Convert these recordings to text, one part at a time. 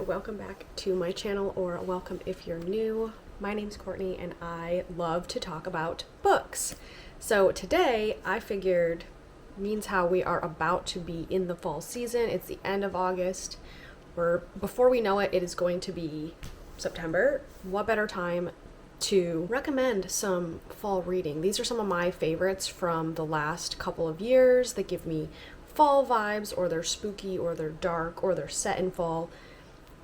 welcome back to my channel, or welcome if you're new. My name's Courtney and I love to talk about books. So today I figured, means how we are about to be in the fall season. It's the end of August. Before we know it, it is going to be September. What better time to recommend some fall reading? These are some of my favorites from the last couple of years that give me fall vibes, or they're spooky, or they're dark, or they're set in fall,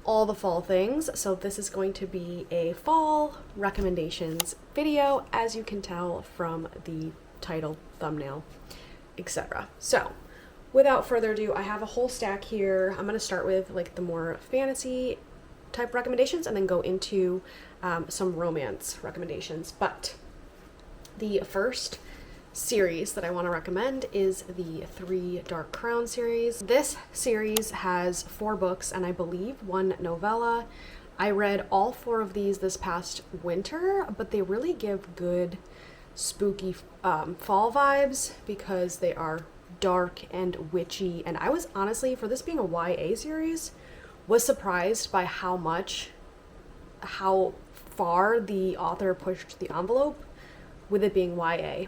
all the fall things. So this is going to be a fall recommendations video, as you can tell from the title, thumbnail, etc. So without further ado, I have a whole stack here. I'm going to start with like the more fantasy type recommendations and then go into some romance recommendations. But the first series that I want to recommend is the 3 Dark Crown series. This series has 4 books and I believe 1 novella. I read all 4 of these this past winter, but they really give good spooky fall vibes because they are dark and witchy. And I was honestly, for this being a YA series, was surprised by how far the author pushed the envelope with it being YA.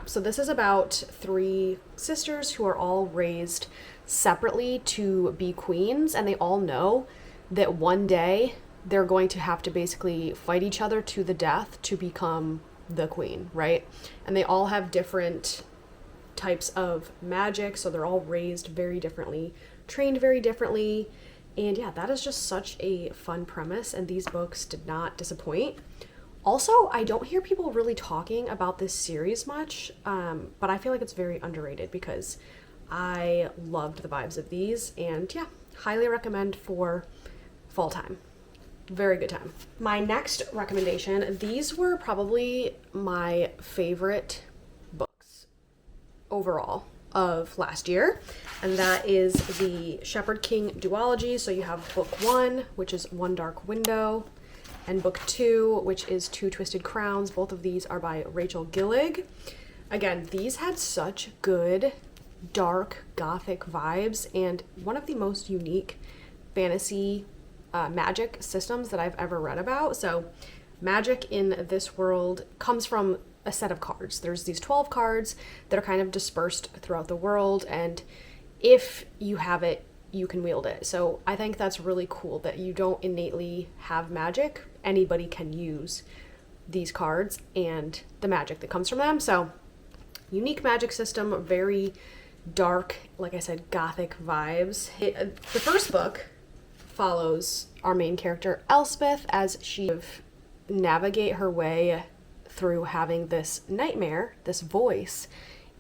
So this is about 3 sisters who are all raised separately to be queens, and they all know that one day they're going to have to basically fight each other to the death to become the queen, right? And they all have different types of magic, so they're all raised very differently, trained very differently, and yeah, that is just such a fun premise, and these books did not disappoint. Also, I don't hear people really talking about this series much, but I feel like it's very underrated because I loved the vibes of these, and yeah, highly recommend for fall time. Very good time. My next recommendation, these were probably my favorite books overall of last year, and that is the Shepherd King Duology. So you have book 1, which is One Dark Window, and book 2, which is Two Twisted Crowns. Both of these are by Rachel Gillig. Again, these had such good dark gothic vibes and one of the most unique fantasy magic systems that I've ever read about. So magic in this world comes from a set of cards. There's these 12 cards that are kind of dispersed throughout the world, and if you have it, you can wield it. So I think that's really cool that you don't innately have magic. Anybody can use these cards and the magic that comes from them. So unique magic system, very dark, like I said, gothic vibes. The first book follows our main character Elspeth as she navigate her way through having this nightmare, this voice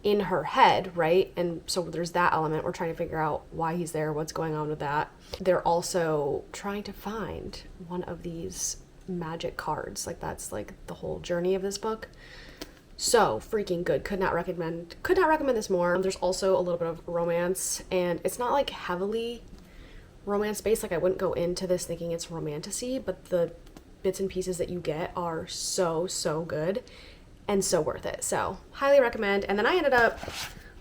in her head, right? And so there's that element. We're trying to figure out why he's there, what's going on with that. They're also trying to find one of these magic cards. Like, that's like the whole journey of this book. So freaking good. Could not recommend this more. There's also a little bit of romance, and it's not like heavily romance based. Like, I wouldn't go into this thinking it's romantasy, but the bits and pieces that you get are so good and so worth it. So highly recommend. And then I ended up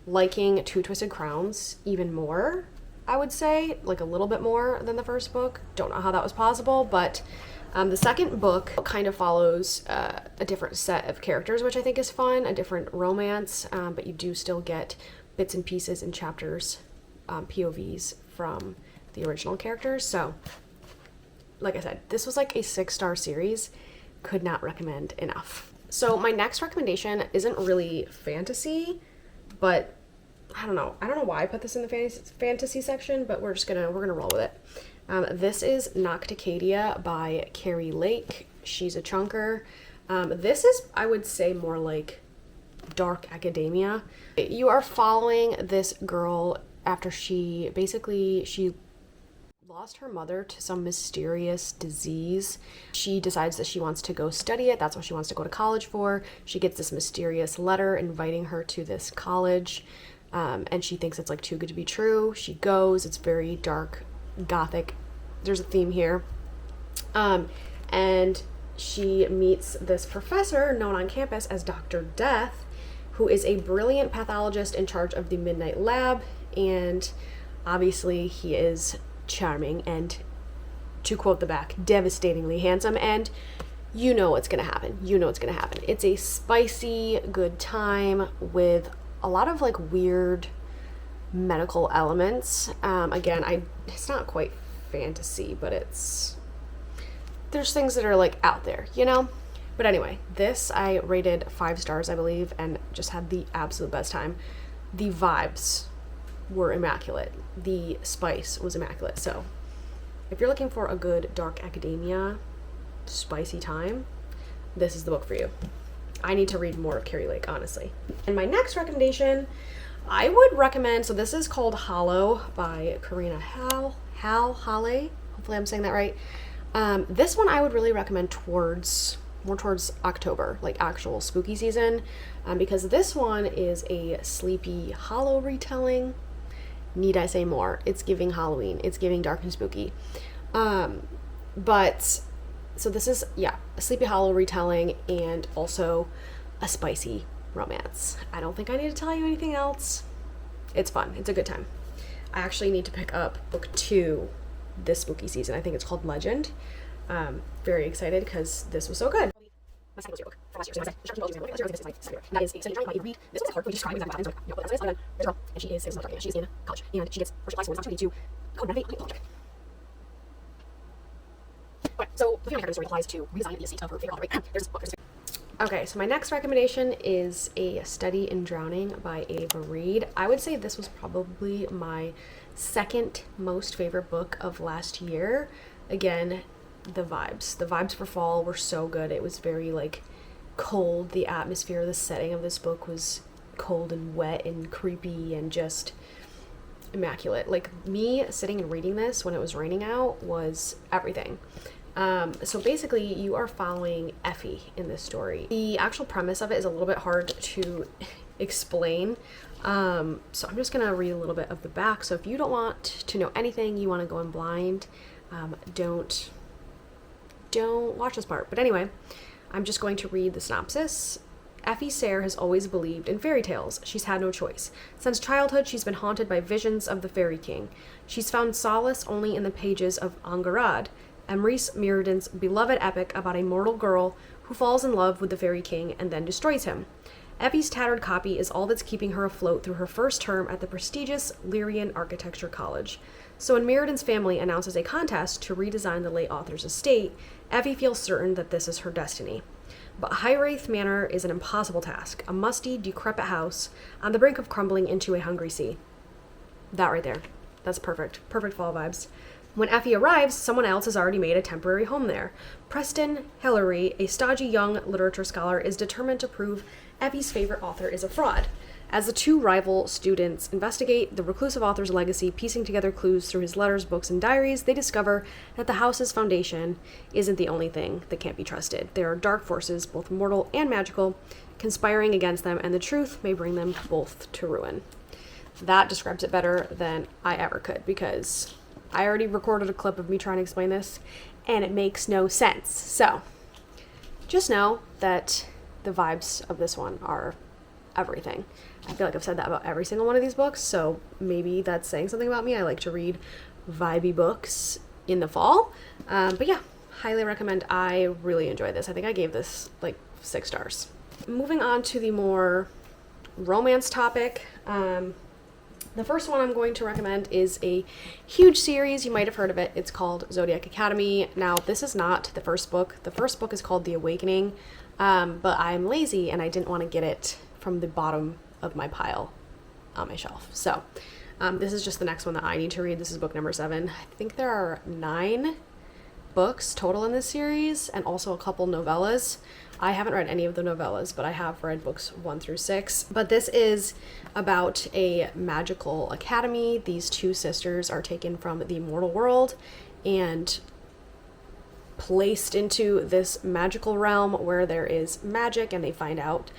liking Two Twisted Crowns even more, I would say, like a little bit more than the first book. Don't know how that was possible, but the second book kind of follows a different set of characters, which I think is fun, a different romance, but you do still get bits and pieces in chapters, POVs from the original characters. So like I said, this was like a 6-star series. Could not recommend enough. So my next recommendation isn't really fantasy, but I don't know why I put this in the fantasy section, but we're gonna roll with it. This is Notica by Carrie Lake. She's a chunker. This is, I would say, more like dark academia. You are following this girl after she lost her mother to some mysterious disease. She decides that she wants to go study it. That's what she wants to go to college for. She gets this mysterious letter inviting her to this college, and she thinks it's like too good to be true. She goes. It's very dark, gothic. There's a theme here. And she meets this professor known on campus as Dr. Death, who is a brilliant pathologist in charge of the Midnight Lab, and obviously he is charming and to quote the back, devastatingly handsome, and you know what's gonna happen. You know what's gonna happen. It's a spicy, good time with a lot of like weird medical elements. Again, it's not quite fantasy, but there's things that are like out there, you know? But anyway, this I rated 5 stars, I believe, and just had the absolute best time. The vibes were immaculate. The spice was immaculate. So if you're looking for a good dark academia, spicy time, this is the book for you. I need to read more of Carrie Lake, honestly. And my next recommendation, I would recommend, so this is called Hollow by Karina Halle. Hopefully I'm saying that right. This one I would really recommend more towards October, like actual spooky season, because this one is a sleepy Hollow retelling. Need I say more? It's giving Halloween. It's giving dark and spooky. But so this is, yeah, a Sleepy Hollow retelling and also a spicy romance. I don't think I need to tell you anything else. It's fun. It's a good time. I actually need to pick up book 2 this spooky season. I think it's called Legend. Very excited because this was so good. My second book from last year. That is a study by read. This was hard to describe exactly what happens. There's a girl, and she is she's in college, and she gets first class opportunity to go and renovate the project. Okay, so the family story applies to redesign the estate of her favorite author. There's this book. Okay, so my next recommendation is A Study in Drowning by Ava Reed. I would say this was probably my second most favorite book of last year. Again, the vibes for fall were so good. It was very like cold. The atmosphere, the setting of this book was cold and wet and creepy and just immaculate. Like, me sitting and reading this when it was raining out was everything. So basically you are following Effie in this story. The actual premise of it is a little bit hard to explain. So I'm just gonna read a little bit of the back. So if you don't want to know anything, you want to go in blind, don't watch this part. But anyway, I'm just going to read the synopsis. Effie Sayre has always believed in fairy tales. She's had no choice. Since childhood, she's been haunted by visions of the Fairy King. She's found solace only in the pages of Angarad, Emrys Mirrodin's beloved epic about a mortal girl who falls in love with the Fairy King and then destroys him. Effie's tattered copy is all that's keeping her afloat through her first term at the prestigious Lyrian Architecture College. So when Mirrodin's family announces a contest to redesign the late author's estate, Effie feels certain that this is her destiny. But Highwraith Manor is an impossible task, a musty, decrepit house on the brink of crumbling into a hungry sea. That right there. That's perfect. Perfect fall vibes. When Effie arrives, someone else has already made a temporary home there. Preston Hillary, a stodgy young literature scholar, is determined to prove Effie's favorite author is a fraud. As the two rival students investigate the reclusive author's legacy, piecing together clues through his letters, books, and diaries, they discover that the house's foundation isn't the only thing that can't be trusted. There are dark forces, both mortal and magical, conspiring against them, and the truth may bring them both to ruin. That describes it better than I ever could, because I already recorded a clip of me trying to explain this, and it makes no sense. So, just know that the vibes of this one are everything. I feel like I've said that about every single one of these books, so maybe that's saying something about me. I like to read vibey books in the fall. But yeah, highly recommend. I really enjoyed this. I think I gave this like 6 stars. Moving on to the more romance topic. The first one I'm going to recommend is a huge series. You might have heard of it. It's called Zodiac Academy. Now, this is not the first book. The first book is called The Awakening, but I'm lazy and I didn't want to get it from the bottom of my pile on my shelf. So this is just the next one that I need to read. This is book number 7. I think there are 9 books total in this series and also a couple novellas. I haven't read any of the novellas, but I have read books 1 through 6. But this is about a magical academy. These 2 sisters are taken from the mortal world and placed into this magical realm where there is magic, and they find out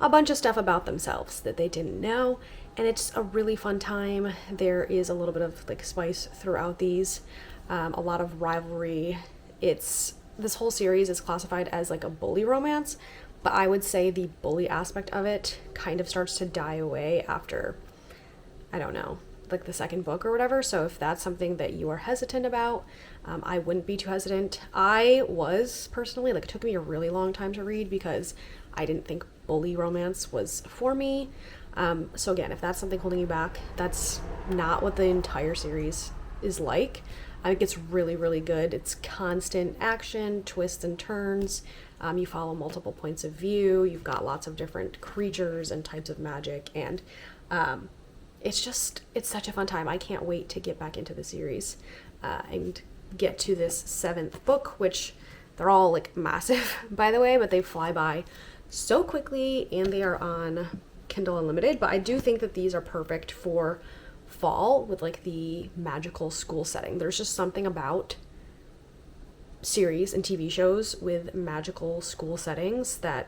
a bunch of stuff about themselves that they didn't know, and it's a really fun time. There is a little bit of like spice throughout these, a lot of rivalry. This whole series is classified as like a bully romance, but I would say the bully aspect of it kind of starts to die away after, I don't know, like the second book or whatever. So if that's something that you are hesitant about, I wouldn't be too hesitant. I was personally, like, it took me a really long time to read because I didn't think bully romance was for me. So again, if that's something holding you back, that's not what the entire series is like. I think it's really, really good. It's constant action, twists and turns. You follow multiple points of view. You've got lots of different creatures and types of magic. And it's such a fun time. I can't wait to get back into the series and get to this 7th book, which they're all like massive, by the way, but they fly by so quickly, and they are on Kindle Unlimited. But I do think that these are perfect for fall with like the magical school setting. There's just something about series and TV shows with magical school settings that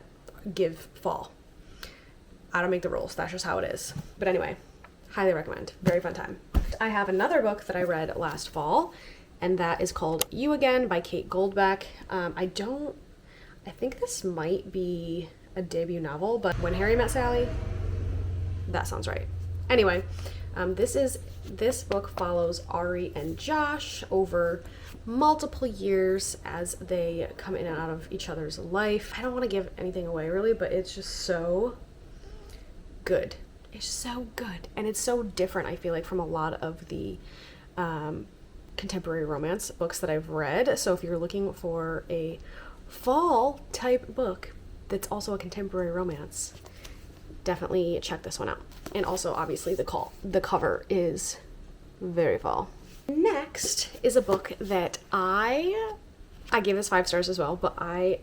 give fall. I don't make the rules, that's just how it is. But anyway, highly recommend. Very fun time. I have another book that I read last fall, and that is called You Again by Kate Goldbeck. I think this might be a debut novel, but When Harry Met Sally, that sounds right. Anyway, this book follows Ari and Josh over multiple years as they come in and out of each other's life. I don't want to give anything away really, but it's just so good. It's so good, and it's so different, I feel like, from a lot of the contemporary romance books that I've read. So if you're looking for a fall type book that's also a contemporary romance, definitely check this one out. And also, obviously, the cover is very fall. Next is a book that I gave this 5 stars as well, but I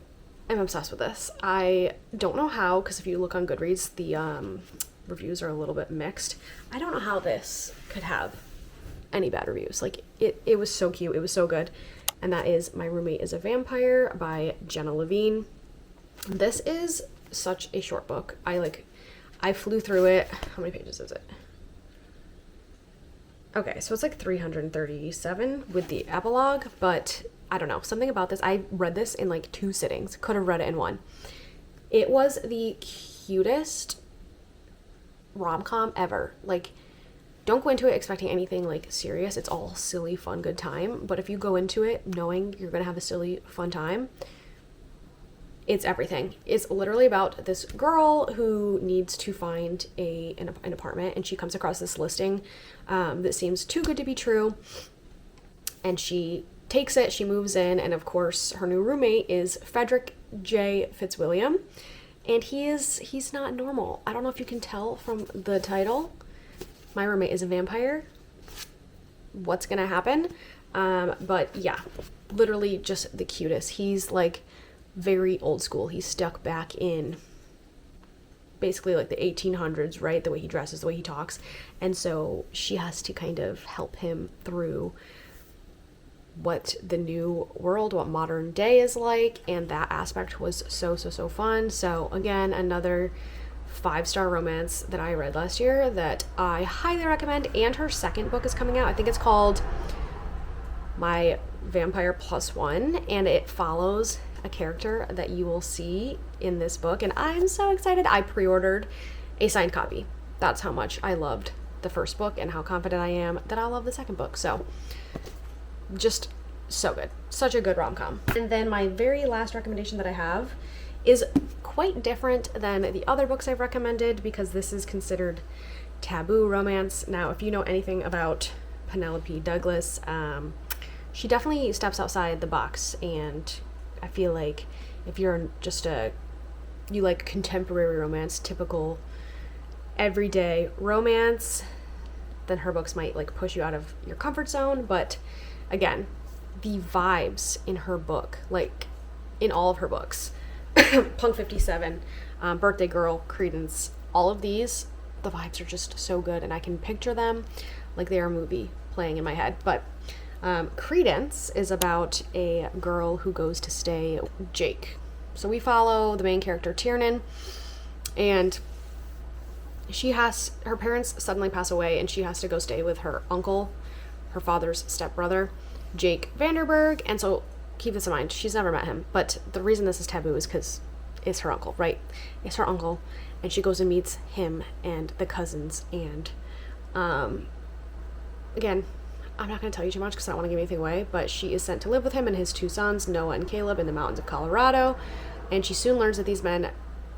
am obsessed with this. I don't know how, because if you look on Goodreads, the reviews are a little bit mixed. I don't know how this could have any bad reviews. Like, it was so cute. It was so good. And that is My Roommate is a Vampire by Jenna Levine. This is such a short book. I flew through it. How many pages is it? Okay, so it's like 337 with the epilogue, but I don't know. Something about this. I read this in like 2 sittings. Could have read it in 1. It was the cutest rom-com ever. Like, don't go into it expecting anything like serious. It's all silly, fun, good time. But if you go into it knowing you're going to have a silly, fun time, it's everything. It's literally about this girl who needs to find an apartment, and she comes across this listing that seems too good to be true, and she takes it, she moves in, and of course her new roommate is Frederick J. Fitzwilliam, and he's not normal. I don't know if you can tell from the title. My Roommate is a Vampire. What's gonna happen? But yeah, literally just the cutest. He's like very old school. He's stuck back in basically like the 1800s, right? The way he dresses, the way he talks. And so she has to kind of help him through what the new world, what modern day is like. And that aspect was so fun. So again, another 5-star romance that I read last year that I highly recommend. And her second book is coming out. I think it's called My Vampire Plus One, and it follows a character that you will see in this book, and I'm so excited. I pre-ordered a signed copy. That's how much I loved the first book and how confident I am that I'll love the second book. So just so good. Such a good rom-com. And then my very last recommendation that I have is quite different than the other books I've recommended, because this is considered taboo romance. Now, if you know anything about Penelope Douglas, she definitely steps outside the box, and I feel like if you're just you like contemporary romance, typical everyday romance, then her books might like push you out of your comfort zone. But again, the vibes in her book, like in all of her books, Punk 57, Birthday Girl, Credence, all of these, the vibes are just so good, and I can picture them like they are a movie playing in my head. But Credence is about a girl who goes to stay with Jake. So we follow the main character, Tiernan, and her parents suddenly pass away, and she has to go stay with her uncle, her father's stepbrother, Jake Vanderberg. And so keep this in mind, she's never met him, but the reason this is taboo is because it's her uncle, right? It's her uncle, and she goes and meets him and the cousins, and again, I'm not going to tell you too much because I don't want to give anything away, but she is sent to live with him and his 2 sons, Noah and Caleb, in the mountains of Colorado. And she soon learns that these men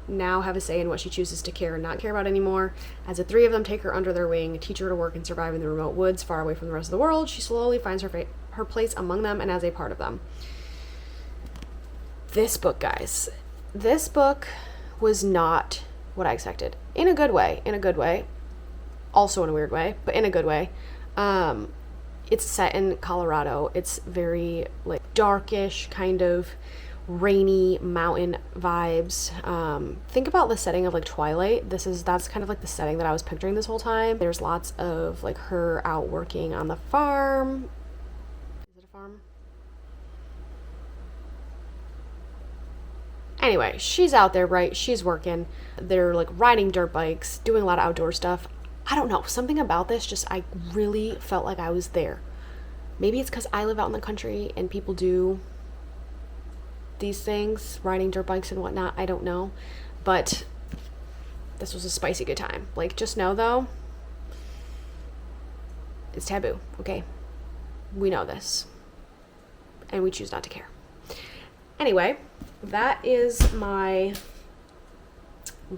now have a say in what she chooses to care and not care about anymore. As the 3 of them take her under their wing, teach her to work and survive in the remote woods far away from the rest of the world, she slowly finds her place among them and as a part of them. This book, guys, this book was not what I expected. In a good way. Also in a weird way, but in a good way. It's set in Colorado. It's very like darkish, kind of rainy mountain vibes. Think about the setting of like Twilight. That's kind of like the setting that I was picturing this whole time. There's lots of like her out working on the farm. Is it a farm? Anyway, she's out there, right? She's working. They're like riding dirt bikes, doing a lot of outdoor stuff. I don't know. Something about this just, I really felt like I was there. Maybe it's because I live out in the country and people do these things, riding dirt bikes and whatnot. I don't know. But this was a spicy good time. Like, just know though, it's taboo, okay? We know this. And we choose not to care. Anyway, that is my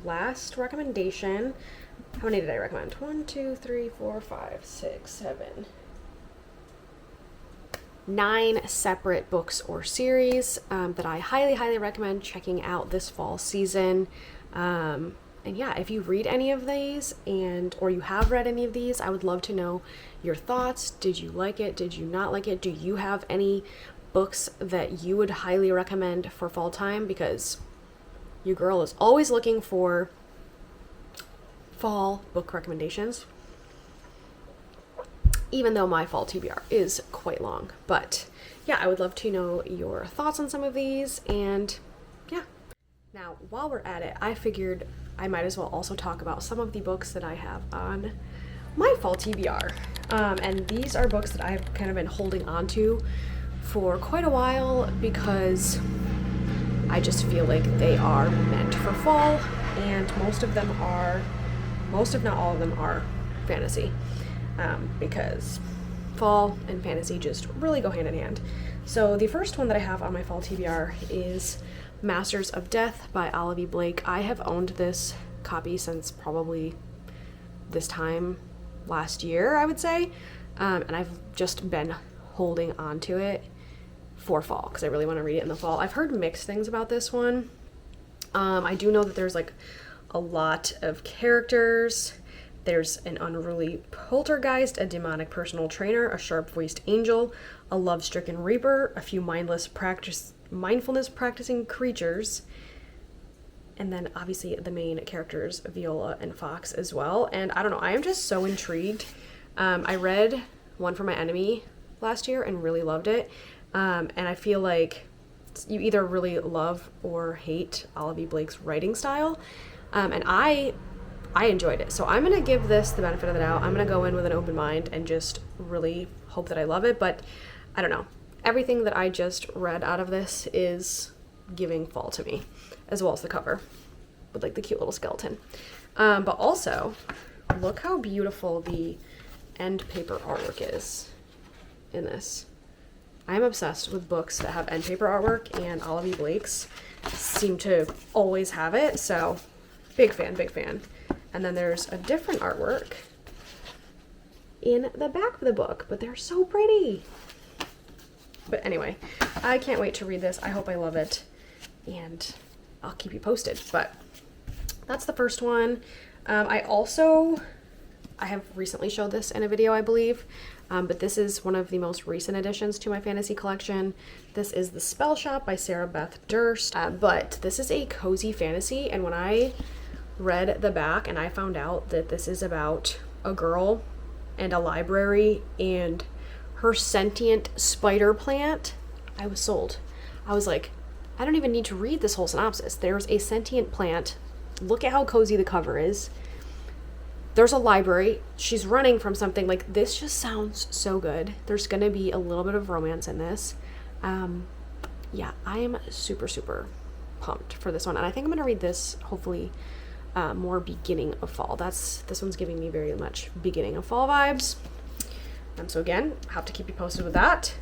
last recommendation. How many did I recommend? 1, 2, 3, 4, 5, 6, 7, 9 separate books or series that I highly recommend checking out this fall season. And yeah, if you read any of these or you have read any of these, I would love to know your thoughts. Did you like it? Did you not like it? Do you have any books that you would highly recommend for fall time? Because your girl is always looking for fall book recommendations, even though my fall TBR is quite long. But yeah, I would love to know your thoughts on some of these. And yeah, now while we're at it, I figured I might as well also talk about some of the books that I have on my fall TBR. And these are books that I've kind of been holding on to for quite a while because I just feel like they are meant for fall, and most if not all of them are fantasy, because fall and fantasy just really go hand in hand. So the first one that I have on my fall TBR is Masters of Death by Olivia Blake. I have owned this copy since probably this time last year, I would say, and I've just been holding on to it for fall because I really want to read it in the fall. I've heard mixed things about this one. I do know that there's like a lot of characters. There's an unruly poltergeist, a demonic personal trainer, a sharp-voiced angel, a love-stricken reaper, a few mindfulness practicing creatures, and then obviously the main characters, Viola and Fox as well. And I don't know, I am just so intrigued. I read One for My Enemy last year and really loved it. And I feel like you either really love or hate Olivia Blake's writing style. And I enjoyed it. So I'm going to give this the benefit of the doubt. I'm going to go in with an open mind and just really hope that I love it. But I don't know. Everything that I just read out of this is giving fall to me, as well as the cover with like the cute little skeleton. But also, look how beautiful the end paper artwork is in this. I'm obsessed with books that have end paper artwork, and Olivia Blake's seem to always have it. So big fan. And then there's a different artwork in the back of the book, but they're so pretty. But anyway, I can't wait to read this. I hope I love it, and I'll keep you posted. But that's the first one. I have recently showed this in a video, I believe, but this is one of the most recent additions to my fantasy collection. This is The Spell Shop by Sarah Beth Durst, but this is a cozy fantasy, and when I read the back and I found out that this is about a girl and a library and her sentient spider plant, I was sold. I was like, I don't even need to read this whole synopsis. There's a sentient plant. Look at how cozy the cover is. There's a library. She's running from something. Like, this just sounds so good. There's gonna be a little bit of romance in this. Yeah, I am super pumped for this one, and I think I'm gonna read this hopefully more beginning of fall. This one's giving me very much beginning of fall vibes. So again, have to keep you posted with that.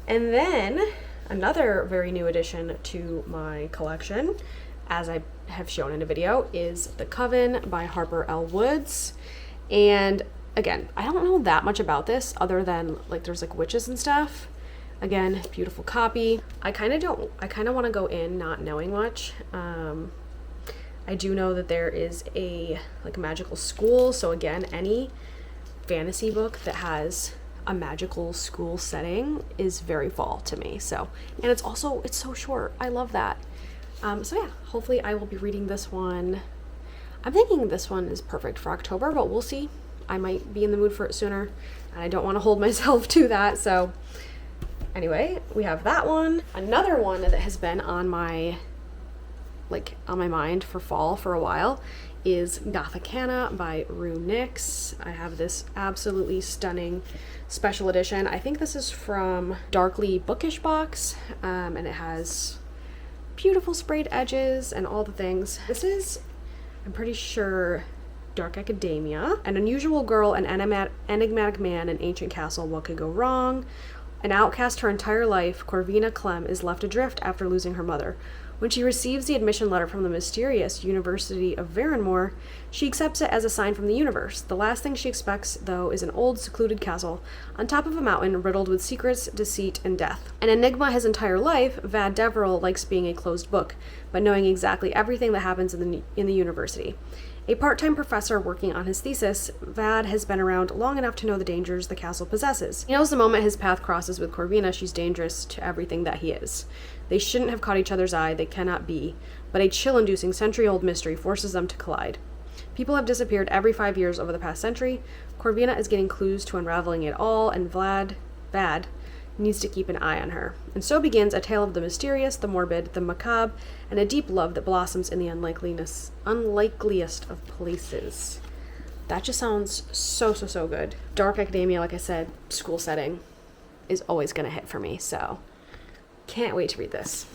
And then another very new addition to my collection, as I have shown in a video, is The Coven by Harper L. Woods. And again, I don't know that much about this other than like there's like witches and stuff. Again, beautiful copy. I kind of want to go in not knowing much. I do know that there is a like magical school. So again, any fantasy book that has a magical school setting is very fall to me. So, and it's so short. I love that. So yeah, hopefully I will be reading this one. I'm thinking this one is perfect for October, but we'll see. I might be in the mood for it sooner, and I don't want to hold myself to that. So anyway, we have that one. Another one that has been on my mind for fall for a while is Gotha by Rue Nix. I have this absolutely stunning special edition. I think this is from Darkly Bookish box, and it has beautiful sprayed edges and all the things. This is, I'm pretty sure, Dark Academia. An unusual girl, an enigmatic man, an ancient castle. What could go wrong? An outcast her entire life, Corvina Clem is left adrift after losing her mother. When she receives the admission letter from the mysterious University of Varenmore, she accepts it as a sign from the universe. The last thing she expects, though, is an old, secluded castle on top of a mountain riddled with secrets, deceit, and death. An enigma his entire life, Vad Deverell likes being a closed book, but knowing exactly everything that happens in the university. A part-time professor working on his thesis, Vad has been around long enough to know the dangers the castle possesses. He knows the moment his path crosses with Corvina, she's dangerous to everything that he is. They shouldn't have caught each other's eye, they cannot be, but a chill-inducing century-old mystery forces them to collide. People have disappeared every 5 years over the past century. Corvina is getting clues to unraveling it all, and Vad needs to keep an eye on her. And so begins a tale of the mysterious, the morbid, the macabre, and a deep love that blossoms in the unlikeliest of places. That just sounds so good. Dark Academia, like I said, school setting, is always going to hit for me, so can't wait to read this.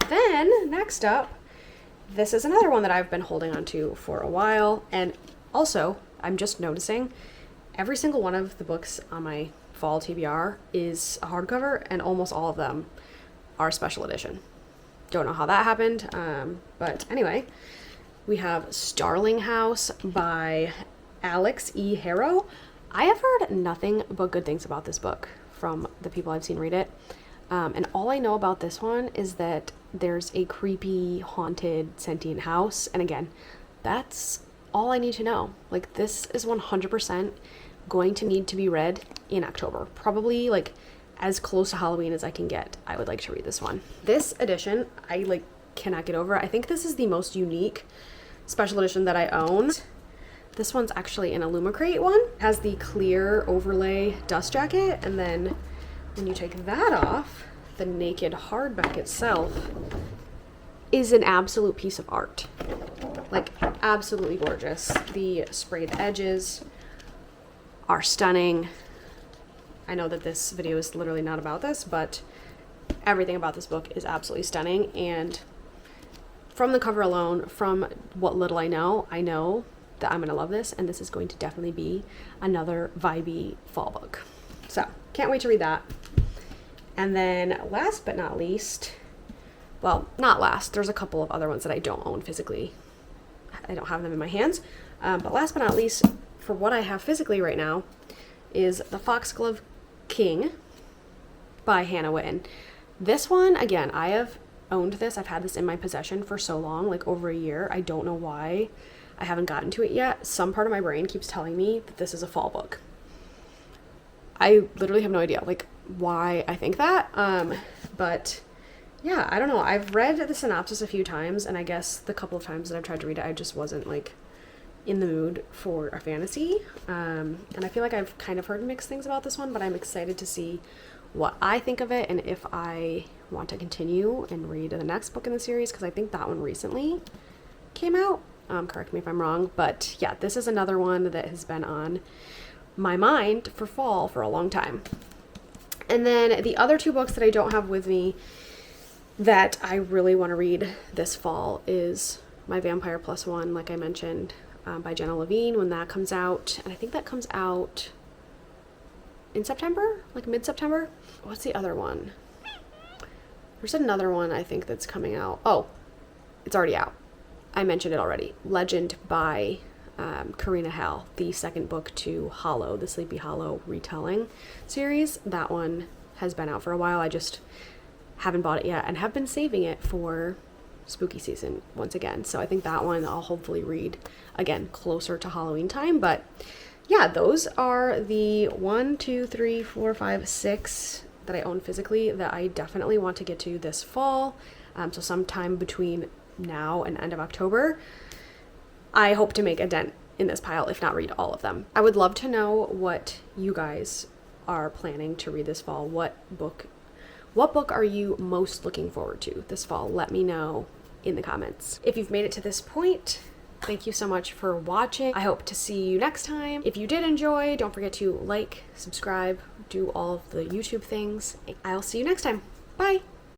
Then, next up, this is another one that I've been holding on to for a while, and also, I'm just noticing, every single one of the books on my fall TBR is a hardcover, and almost all of them are special edition. Don't know how that happened, but anyway, we have Starling House by Alex E. Harrow. I have heard nothing but good things about this book from the people I've seen read it, and all I know about this one is that there's a creepy, haunted, sentient house, and again, that's all I need to know. Like, this is 100% going to need to be read in October. Probably like as close to Halloween as I can get. I would like to read this one. This edition, I cannot get over. I think this is the most unique special edition that I own. This one's actually an Illumicrate one. It has the clear overlay dust jacket, and then when you take that off, the naked hardback itself is an absolute piece of art. Like, absolutely gorgeous. The sprayed edges are stunning. I know that this video is literally not about this, but everything about this book is absolutely stunning, and from the cover alone, from what little I know that I'm gonna love this, and this is going to definitely be another vibey fall book. So, can't wait to read that. And then last but not least, well, not last, there's a couple of other ones that I don't own physically. I don't have them in my hands, but last but not least, for what I have physically right now, is The Foxglove King by Hannah Witten. This one, again, I have owned this. I've had this in my possession for so long, like over a year. I don't know why I haven't gotten to it yet. Some part of my brain keeps telling me that this is a fall book. I literally have no idea, like, why I think that. But yeah, I don't know. I've read the synopsis a few times, and I guess the couple of times that I've tried to read it, I just wasn't like in the mood for a fantasy. And I feel like I've kind of heard mixed things about this one, but I'm excited to see what I think of it and if I want to continue and read the next book in the series, because I think that one recently came out. Correct me if I'm wrong, but yeah, this is another one that has been on my mind for fall for a long time. And then the other two books that I don't have with me that I really want to read this fall is My Vampire Plus One, like I mentioned, by Jenna Levine, when that comes out. And I think that comes out in September, like mid-September. What's the other one? There's another one I think that's coming out. Oh, it's already out. I mentioned it already. Legend by Karina Hall, the second book to Hollow, the Sleepy Hollow retelling series. That one has been out for a while. I just haven't bought it yet and have been saving it for spooky season once again. So I think that one I'll hopefully read again closer to Halloween time. But yeah, those are the 1, 2, 3, 4, 5, 6 that I own physically that I definitely want to get to this fall. So sometime between now and end of October, I hope to make a dent in this pile, if not read all of them. I would love to know what you guys are planning to read this fall. What book are you most looking forward to this fall? Let me know in the comments. If you've made it to this point, thank you so much for watching. I hope to see you next time. If you did enjoy, don't forget to like, subscribe, do all of the YouTube things. I'll see you next time. Bye.